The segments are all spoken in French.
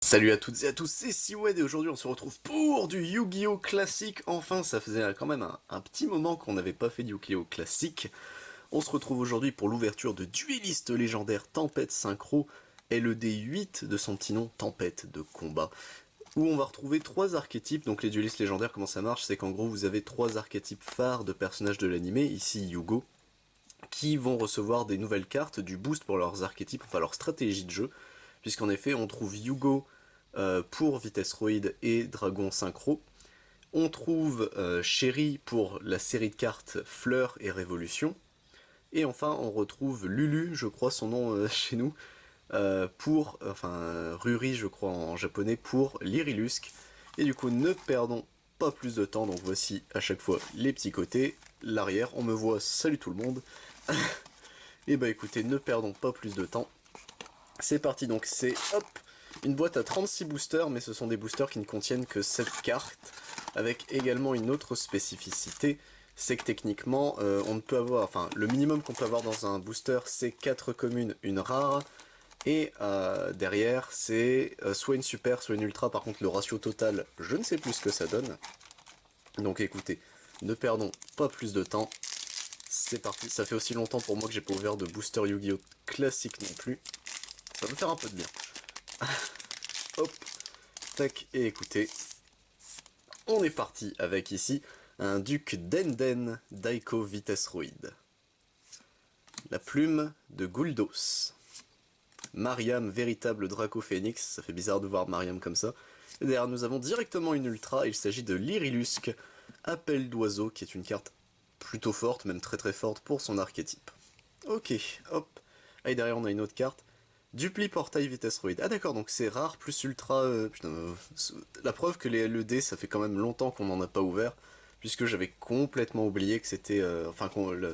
Salut à toutes et à tous, c'est Siwed et aujourd'hui on se retrouve pour du Yu-Gi-Oh! Classique. Enfin, ça faisait quand même un petit moment qu'on n'avait pas fait du Yu-Gi-Oh! Classique. On se retrouve aujourd'hui pour l'ouverture de Dueliste légendaire Tempête Synchro et le D8 de son petit nom Tempête de Combat. Où on va retrouver trois archétypes. Donc les duelistes légendaires, comment ça marche? C'est qu'en gros vous avez trois archétypes phares de personnages de l'animé, ici Yugo, qui vont recevoir des nouvelles cartes, du boost pour leurs archétypes, enfin leur stratégie de jeu, puisqu'en effet on trouve Yugo pour Vitesse Roid et Dragon Synchro. On trouve Chéri pour la série de cartes Fleur et Révolution. Et enfin on retrouve Lulu, je crois son nom chez nous, Ruri je crois en japonais, pour Lyrilusc. Et du coup ne perdons pas plus de temps, donc voici à chaque fois les petits côtés, l'arrière, on me voit, salut tout le monde. Et bah écoutez, ne perdons pas plus de temps. C'est parti, donc c'est hop, une boîte à 36 boosters, mais ce sont des boosters qui ne contiennent que 7 cartes, avec également une autre spécificité, c'est que techniquement, on ne peut avoir, enfin, le minimum qu'on peut avoir dans un booster, c'est 4 communes, une rare, et derrière, c'est soit une super, soit une ultra, par contre le ratio total, je ne sais plus ce que ça donne. Donc écoutez, ne perdons pas plus de temps, c'est parti, ça fait aussi longtemps pour moi que j'ai pas ouvert de booster Yu-Gi-Oh! Classique non plus, ça va me faire un peu de bien. Hop, tac, et écoutez, on est parti avec ici un duc Denden Daiko Vitesroid. La plume de Guldos. Mariam, véritable Draco Phoenix, ça fait bizarre de voir Mariam comme ça. Et derrière nous avons directement une ultra, il s'agit de Lyrilusc, Appel d'oiseau, qui est une carte plutôt forte, même très très forte pour son archétype. Ok, hop. Et derrière on a une autre carte, Dupli Portail Vitesroid. Ah d'accord, donc c'est rare plus ultra... putain, la preuve que les LED, ça fait quand même longtemps qu'on n'en a pas ouvert, puisque j'avais complètement oublié que c'était...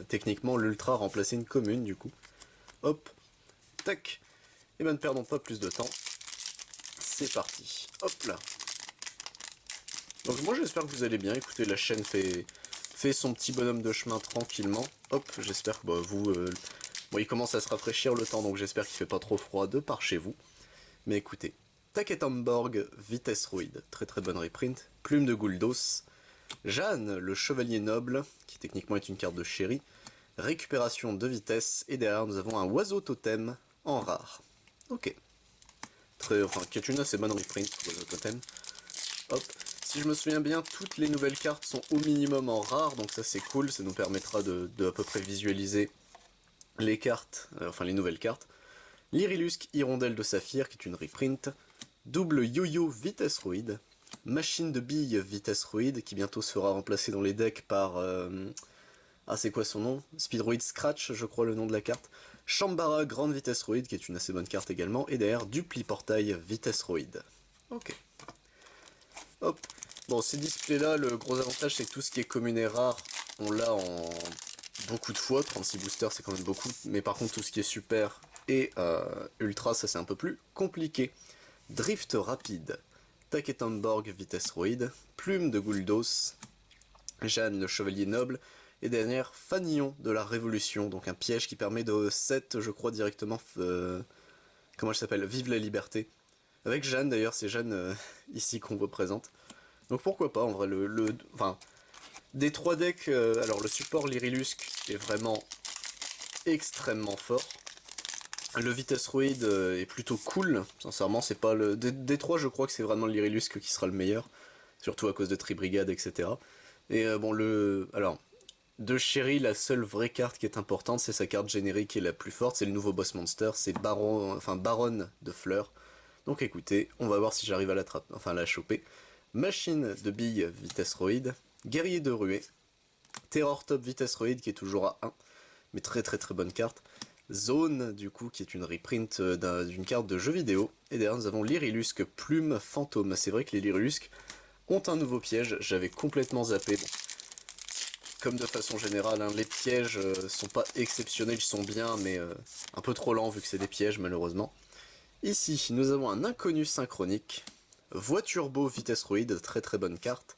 techniquement, l'ultra remplaçait une commune, du coup. Hop, tac. Et ben ne perdons pas plus de temps. C'est parti. Hop là. Donc moi j'espère que vous allez bien. Écoutez, la chaîne fait son petit bonhomme de chemin tranquillement. Hop, j'espère que vous... Bon, il commence à se rafraîchir le temps, donc j'espère qu'il fait pas trop froid de par chez vous. Mais écoutez, Taketamborg, Vitesse Ruide, très très bonne reprint, Plume de Guldos, Jeanne, le chevalier noble, qui techniquement est une carte de chéri, récupération de vitesse, et derrière nous avons un oiseau totem en rare. Ok. Qui est une assez bonne reprint, oiseau totem. Hop. Si je me souviens bien, toutes les nouvelles cartes sont au minimum en rare, donc ça c'est cool, ça nous permettra de à peu près visualiser les cartes, les nouvelles cartes. Lyrilusc, Hirondelle de Saphir, qui est une reprint, double yo-yo Vitesse Roid, machine de billes Vitesse Roid, qui bientôt sera remplacée dans les decks par... Ah, c'est quoi son nom? Speedroid Scratch, je crois le nom de la carte. Shambara Grande Vitesse Roid, qui est une assez bonne carte également, et derrière Dupli Portail Vitesse Roid. Ok. Hop. Bon, ces displays-là, le gros avantage, c'est que tout ce qui est commune et rare, on l'a en beaucoup de fois. 36 boosters, c'est quand même beaucoup. Mais par contre, tout ce qui est super et ultra, ça c'est un peu plus compliqué. Drift rapide. Taketamborg Vitesse Roid. Plume de Guldos. Jeanne, le chevalier noble. Et dernière, Fanillon de la Révolution. Donc un piège qui permet de set, je crois, directement... comment elle s'appelle? Vive la liberté. Avec Jeanne d'ailleurs, c'est Jeanne ici qu'on représente. Donc pourquoi pas, en vrai, des trois decks, alors le support Lyrilusc est vraiment extrêmement fort. Le Vitesse Ruid est plutôt cool, sincèrement, c'est pas le... Des trois, je crois que c'est vraiment le Lyrilusc qui sera le meilleur, surtout à cause de Tribrigade, etc. Et Alors, de Chéri, la seule vraie carte qui est importante, c'est sa carte générique qui est la plus forte, c'est le nouveau boss monster, c'est Baronne de Fleurs. Donc écoutez, on va voir si j'arrive à à la choper. Machine de billes Vitesse Roid, Guerrier de ruée, Terror Top Vitesse Roid qui est toujours à 1, mais très très très bonne carte. Zone du coup qui est une reprint d'une carte de jeu vidéo. Et derrière nous avons Lyrilusc Plume Fantôme. C'est vrai que les Lyrilusc ont un nouveau piège, j'avais complètement zappé. Bon. Comme de façon générale, hein, les pièges sont pas exceptionnels, ils sont bien, mais un peu trop lents vu que c'est des pièges malheureusement. Ici, nous avons un inconnu synchronique, Voiture Beau Vitesse Roid, très très bonne carte,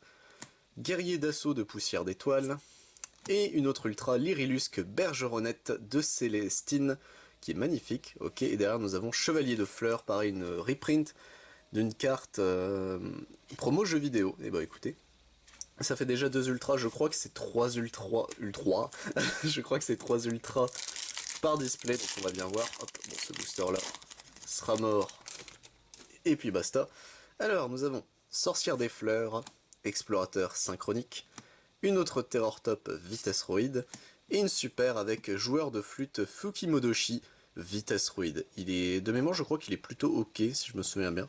Guerrier d'assaut de Poussière d'étoiles, et une autre ultra, Lyrilusc Bergeronnette de Célestine, qui est magnifique, ok, et derrière nous avons Chevalier de Fleurs, pareil une reprint, d'une carte promo jeu vidéo. Et bah écoutez, ça fait déjà 2 ultras, je crois que c'est 3 ultras, je crois que c'est 3 ultras par display, donc on va bien voir. Hop, bon, ce booster là sera mort, et puis basta. Alors, nous avons Sorcière des Fleurs, Explorateur Synchronique, une autre Terror Top Vitesse Roid, et une super avec Joueur de Flûte Fukimodoshi Vitesse Roid. Il est, de mémoire, je crois qu'il est plutôt ok, si je me souviens bien.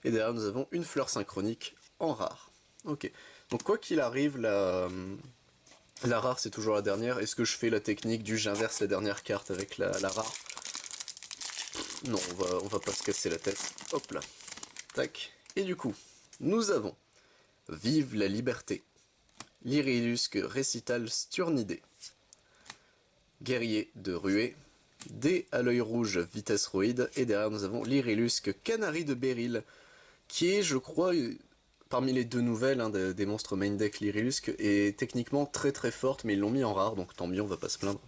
Et derrière, nous avons une Fleur Synchronique en rare. Ok, donc quoi qu'il arrive, la rare c'est toujours la dernière. Est-ce que je fais la technique du j'inverse la dernière carte avec la rare? Non, on va pas se casser la tête. Hop là. Tac. Et du coup, nous avons Vive la liberté, Lyrilusque Récital Sturnidé, Guerrier de Ruée, Dé à l'œil rouge Vitesse Roid, et derrière nous avons Lyrilusque Canari de Beryl, qui est, je crois, parmi les deux nouvelles des monstres main deck Lyrilusque, est techniquement très très forte, mais ils l'ont mis en rare, donc tant mieux, on va pas se plaindre.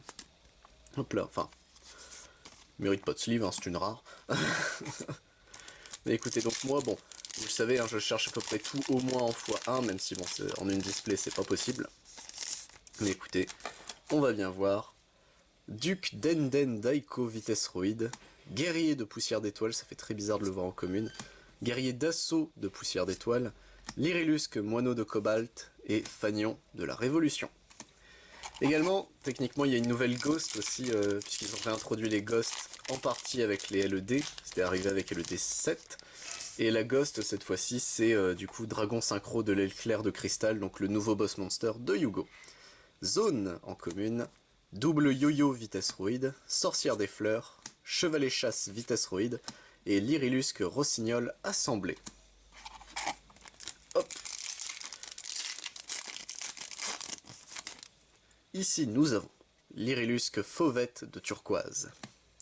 Hop là, enfin, mérite pas de sleeve, hein, c'est une rare. Mais écoutez, donc moi, bon, vous le savez, hein, je cherche à peu près tout au moins en x1, même si bon, en une display c'est pas possible. Mais écoutez, on va bien voir. Duc Denden Daiko Vitesse Roid, Guerrier de Poussière d'Étoile, ça fait très bizarre de le voir en commune, Guerrier d'Assaut de Poussière d'Étoile, Lyrilusque Moineau de Cobalt et Fagnon de la Révolution. Également, techniquement, il y a une nouvelle Ghost aussi, puisqu'ils ont réintroduit les Ghosts en partie avec les LED, c'était arrivé avec LED 7, et la Ghost cette fois-ci c'est du coup Dragon Synchro de l'aile claire de cristal, donc le nouveau boss monster de Yugo. Zone en commune, double yo-yo Vitesse Roid, Sorcière des Fleurs, Chevalet Chasse Vitesse Roid et Lyrilusque Rossignol assemblé. Hop. Ici nous avons Lyrilusque Fauvette de Turquoise,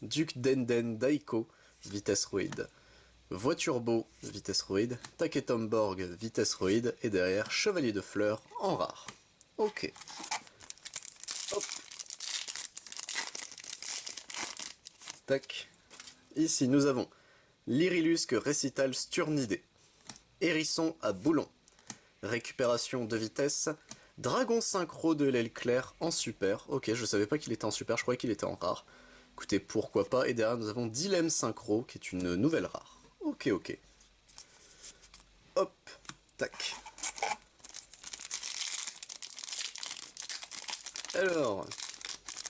Duc Denden Daiko Vitesse Roid, Voiture Beau Vitesse Roid, Taketomborg Vitesse Roid et derrière Chevalier de Fleurs en rare. Ok. Hop. Tac. Ici nous avons Lyrilusque Récital Sturnidé, Hérisson à Boulon, Récupération de vitesse, Dragon Synchro de l'aile claire en super. Ok, je savais pas qu'il était en super, je croyais qu'il était en rare. Écoutez, pourquoi pas. Et derrière nous avons Dilemme Synchro qui est une nouvelle rare. Ok, ok. Hop, tac. Alors,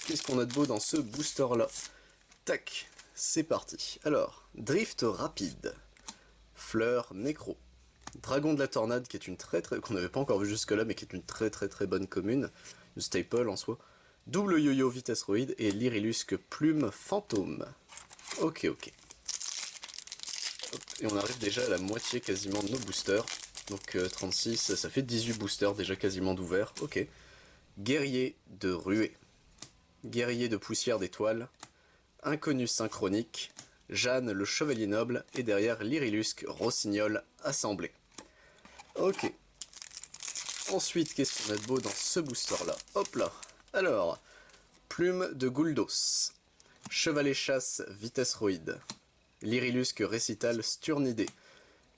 qu'est-ce qu'on a de beau dans ce booster là? Tac, c'est parti. Alors, Drift Rapide, Fleur Nécro, Dragon de la Tornade qui est une qu'on n'avait pas encore vu jusque là mais qui est une très bonne commune, une staple en soi, Double Yo-Yo Vitesse Roid et Lyrilusque Plume Fantôme. Ok, ok. Hop, et on arrive déjà à la moitié quasiment de nos boosters. Donc 36, ça fait 18 boosters déjà quasiment d'ouverts. Ok. Guerrier de Ruée, Guerrier de Poussière d'Étoile, Inconnu Synchronique, Jeanne le Chevalier Noble, et derrière Lyrilusque Rossignol assemblé. Ok. Ensuite, qu'est-ce qu'on a de beau dans ce booster-là? Hop là. Alors, Plume de Gouldos, Chevalet Chasse Vitesse Roid, Lyrilusque Récital Sturnidé.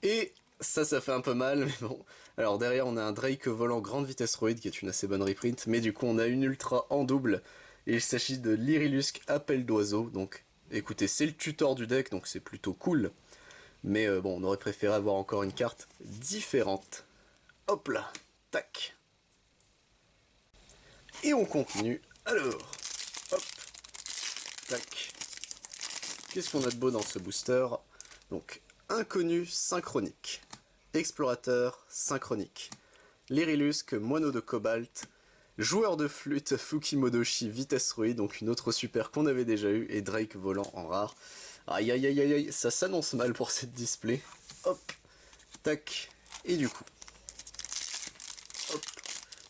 Et ça fait un peu mal, mais bon. Alors derrière, on a un Drake volant grande vitesse Roid qui est une assez bonne reprint, mais du coup, on a une ultra en double. Et il s'agit de Lyrilusque Appel d'Oiseau. Donc, écoutez, c'est le tutor du deck, donc c'est plutôt cool. Mais bon, on aurait préféré avoir encore une carte différente. Hop là, tac. Et on continue. Alors, hop, tac. Qu'est-ce qu'on a de beau dans ce booster? Donc, Inconnu Synchronique, Explorateur Synchronique, Lyrilusque Moineau de Cobalt, Joueur de Flûte Fukimodoshi Vitesse Roid, donc une autre super qu'on avait déjà eu, et Drake volant en rare. Aïe aïe aïe aïe aïe, ça s'annonce mal pour cette display. Hop, tac, et du coup. Hop,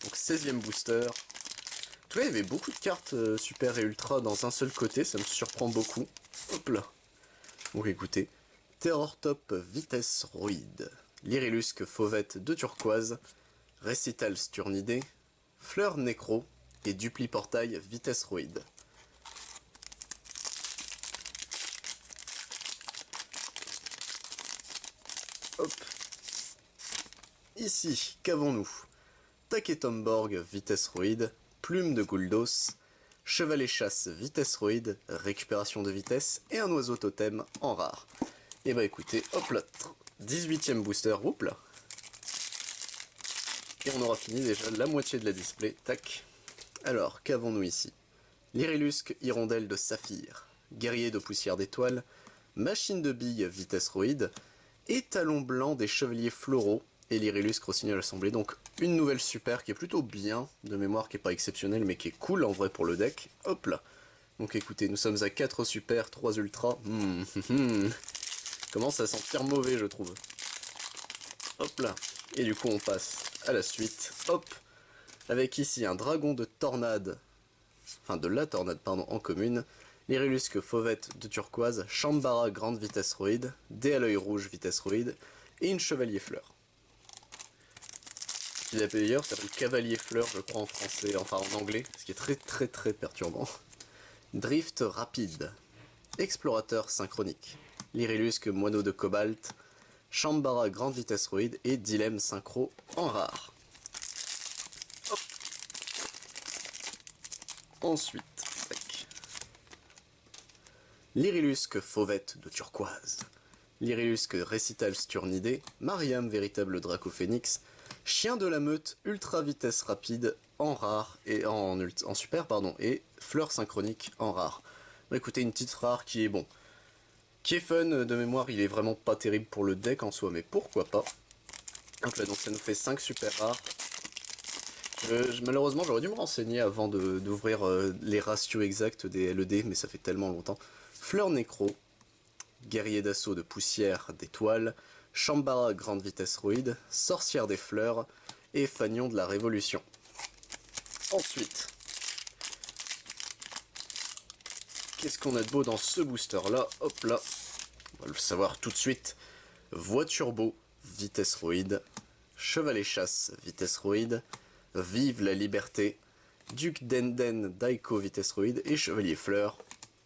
donc 16ème booster. En tout cas, il y avait beaucoup de cartes super et ultra dans un seul côté, ça me surprend beaucoup. Hop là. Donc écoutez, Terror Top Vitesse Roid, Lyrilusque Fauvette de Turquoise, Récital Sturnidé, Fleur Nécro et Dupli Portail Vitesse Roid. Hop. Ici, qu'avons-nous? Taketomborg, vitesse roïde, plume de Gouldos, chevalet chasse, vitesse roïde, récupération de vitesse et un oiseau totem en rare. Et bah écoutez, hop là, 18ème booster, oups là. Et on aura fini déjà la moitié de la display, tac. Alors, qu'avons-nous ici? Lyrilusque, hirondelle de saphir, guerrier de poussière d'étoiles, machine de billes, vitesse roïde, et talon blanc des chevaliers floraux, et Lyrilusque rossignol assemblé. Donc une nouvelle super qui est plutôt bien, de mémoire qui est pas exceptionnelle mais qui est cool en vrai pour le deck. Hop là. Donc écoutez, nous sommes à 4 super, 3 ultra. Commence à sentir mauvais je trouve. Hop là. Et du coup on passe à la suite. Hop. Avec ici un dragon de tornade. Enfin de la tornade pardon en commune. Lyrilusque fauvette de turquoise. Shambara grande vitesse roïde. Dé à l'œil rouge vitesse roïde. Et une chevalier fleur. Qui d'ailleurs s'appelle Cavalier Fleur, je crois en français, enfin en anglais, ce qui est très perturbant. Drift rapide. Explorateur synchronique. Lyrilusque moineau de cobalt. Shambara grande vitesse roïde et dilemme synchro en rare. Hop. Ensuite, tac. Lyrilusque fauvette de turquoise. Lyrilusque récital sturnidé. Mariam véritable dracophénix. Chien de la meute, ultra vitesse rapide en rare et en super pardon et fleur synchronique en rare. Bah, écoutez, une petite rare qui est bon, qui est fun de mémoire. Il est vraiment pas terrible pour le deck en soi, mais pourquoi pas. Hop là, donc ça nous fait 5 super rares. Malheureusement, j'aurais dû me renseigner avant d'ouvrir les ratios exacts des LED, mais ça fait tellement longtemps. Fleur nécro, guerrier d'assaut de poussière d'étoiles. Shambara grande vitesse roïde, sorcière des fleurs et fanion de la révolution. Ensuite, qu'est-ce qu'on a de beau dans ce booster là? Hop là, on va le savoir tout de suite. Voie turbo, vitesse roïde, chevalet chasse, vitesse roïde, vive la liberté, duc Denden Daiko vitesse roïde et chevalier fleur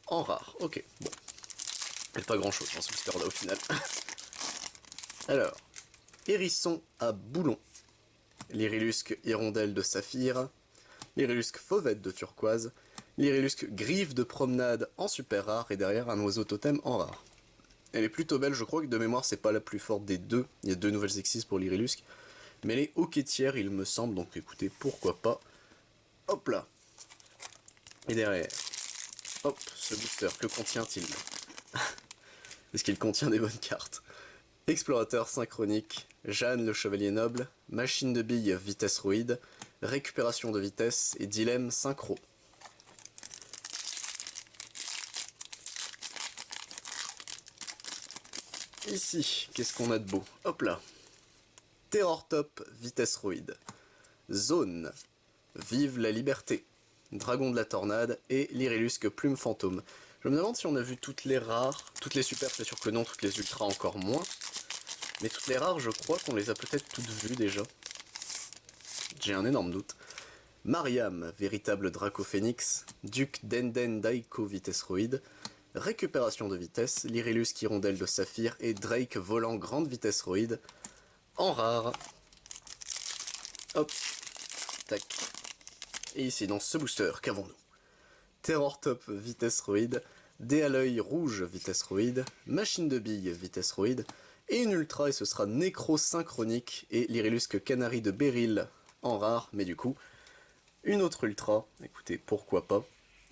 en rare. Ok, bon, il n'y a pas grand chose dans ce booster là au final. Alors, hérisson à boulon, Lyrilusque hirondelle de saphir, Lyrilusque fauvette de turquoise, Lyrilusque griffe de promenade en super rare et derrière un oiseau totem en rare. Elle est plutôt belle, je crois que de mémoire c'est pas la plus forte des deux, il y a 2 nouvelles exis pour Lyrilusque, mais elle est hoquetière il me semble, donc écoutez, pourquoi pas. Hop là. Et derrière, hop, ce booster, que contient-il? Est-ce qu'il contient des bonnes cartes? Explorateur synchronique, Jeanne le chevalier noble, machine de billes vitesse roïde, récupération de vitesse et dilemme synchro. Ici, qu'est-ce qu'on a de beau? Hop là. Terror top vitesse roïde. Zone, vive la liberté. Dragon de la tornade et Lyrilusque plume fantôme. Je me demande si on a vu toutes les rares, toutes les super, c'est sûr que non, toutes les ultras encore moins. Mais toutes les rares, je crois qu'on les a peut-être toutes vues déjà. J'ai un énorme doute. Mariam, véritable dracophénix, duc Denden Daiko vitesse roïde, récupération de vitesse, Lyrilusque hirondelle de saphir et Drake volant grande vitesse roïde, en rare. Hop, tac. Et ici, dans ce booster, qu'avons-nous? Terror top vitesse roïde, dé à l'œil rouge vitesse roïde, machine de billes vitesse roïde, et une ultra, et ce sera nécro synchronique, et Lyrilusque canari de Beryl en rare, mais du coup, une autre ultra, écoutez, pourquoi pas.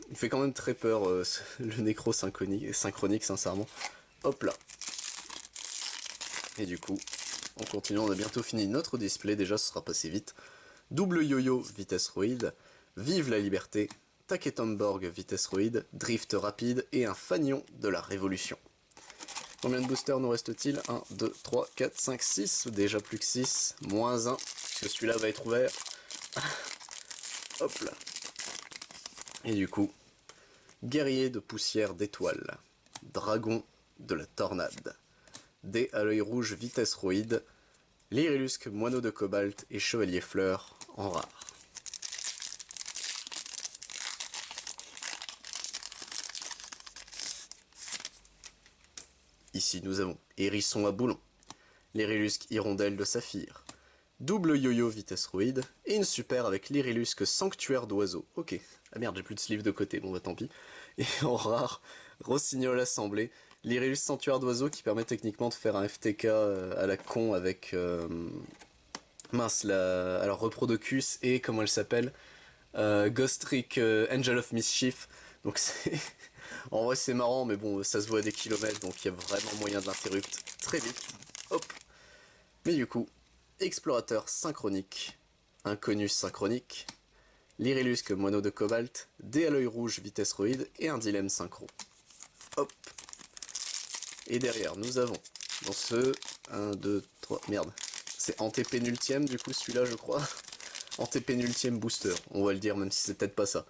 Il fait quand même très peur le nécro synchronique, sincèrement. Hop là. Et du coup, on continue, on a bientôt fini notre display, déjà ce sera passé vite. Double yo-yo vitesse roïde, vive la liberté, Taketomborg vitesse roïde, drift rapide et un fanion de la révolution. Combien de boosters nous reste-t-il? 1, 2, 3, 4, 5, 6, déjà plus que 6, moins 1, parce que celui-là va être ouvert. Hop là. Et du coup, guerrier de poussière d'étoiles, dragon de la tornade, dé à l'œil rouge vitesse roïde, Lyrilusque moineau de cobalt et chevalier fleur en rare. Ici nous avons hérisson à boulon, l'Irilusque Hirondelle de Saphir, double yo-yo vitesse Roïd, et une super avec l'Irilusque Sanctuaire d'Oiseau. Ok, ah merde, j'ai plus de sleeve de côté, bon bah tant pis. Et en rare, Rossignol Assemblée, l'Irilusque Sanctuaire d'Oiseau qui permet techniquement de faire un FTK à la con avec... mince, alors Reprodocus et comment elle s'appelle, Ghost Trick Angel of Mischief. Donc c'est... En vrai c'est marrant mais bon ça se voit à des kilomètres donc il y a vraiment moyen de l'interrupt très vite. Hop. Mais du coup, Explorateur Synchronique, Inconnu Synchronique, l'Irilusque Mono de Cobalt, dé à l'œil rouge vitesse Roïd et un dilemme synchro. Hop. Et derrière nous avons dans ce 1, 2, 3, merde. C'est antépénultième du coup celui-là je crois. Antépénultième booster, on va le dire même si c'est peut-être pas ça.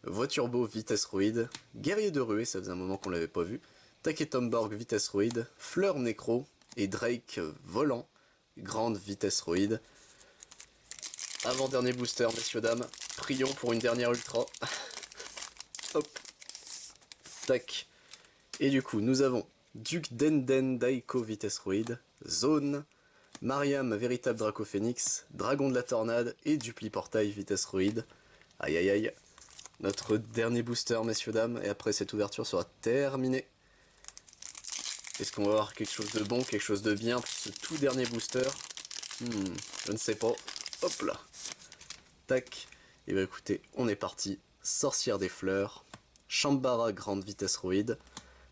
Voiture Beau vitesse Roïd, Guerrier de Ruée, ça faisait un moment qu'on l'avait pas vu, Taketomborg vitesse Roïd, Fleur Nécro et Drake Volant, grande vitesse Roïd. Avant-dernier booster messieurs dames, prions pour une dernière ultra. Hop. Tac. Et du coup nous avons Duc Denden Daiko vitesse Roïd, Zone, Mariam véritable Dracophénix, Dragon de la Tornade et Dupli Portail vitesse Roïd. Aïe aïe aïe. Notre dernier booster, messieurs dames, et après cette ouverture sera terminée. Est-ce qu'on va avoir quelque chose de bon, quelque chose de bien pour ce tout dernier booster? Je ne sais pas. Hop là. Tac. Et bah écoutez, on est parti. Sorcière des fleurs, Shambara grande vitesse Roïd,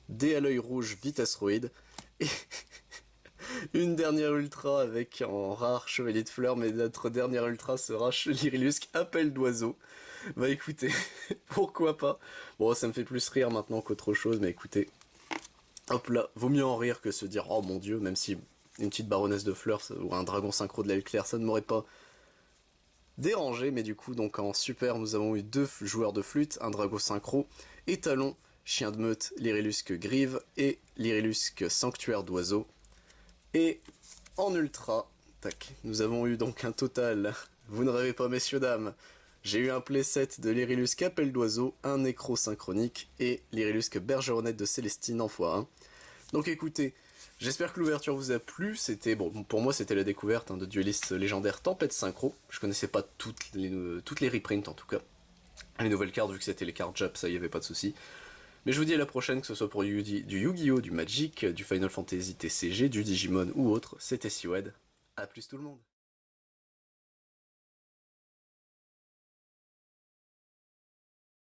dé à l'œil rouge vitesse Roïd, et une dernière ultra avec en rare chevalier de fleurs, mais notre dernière ultra sera l'Irilusque appel d'oiseau. Bah écoutez, pourquoi pas. Bon, ça me fait plus rire maintenant qu'autre chose, mais écoutez, hop là, vaut mieux en rire que se dire oh mon dieu, même si une petite baronesse de fleurs ou un dragon synchro de l'aile claire, ça ne m'aurait pas dérangé, mais du coup, donc en super, nous avons eu 2 joueurs de flûte, un dragon synchro, étalon, chien de meute, l'Irilusque grive et l'Irilusque sanctuaire d'oiseau. Et en ultra, tac, nous avons eu donc un total, vous ne rêvez pas messieurs dames, j'ai eu un playset de l'Irilusque appel d'oiseau, un nécro synchronique et l'Irilusque bergeronnette de Célestine en x1. Donc écoutez, j'espère que l'ouverture vous a plu, c'était, bon, pour moi c'était la découverte de dueliste légendaire Tempête Synchro, je connaissais pas toutes les reprints en tout cas, les nouvelles cartes vu que c'était les cartes Jap, ça y avait pas de souci. Mais je vous dis à la prochaine, que ce soit pour du Yu-Gi-Oh, du Magic, du Final Fantasy TCG, du Digimon ou autre, c'était Siwed. A plus tout le monde.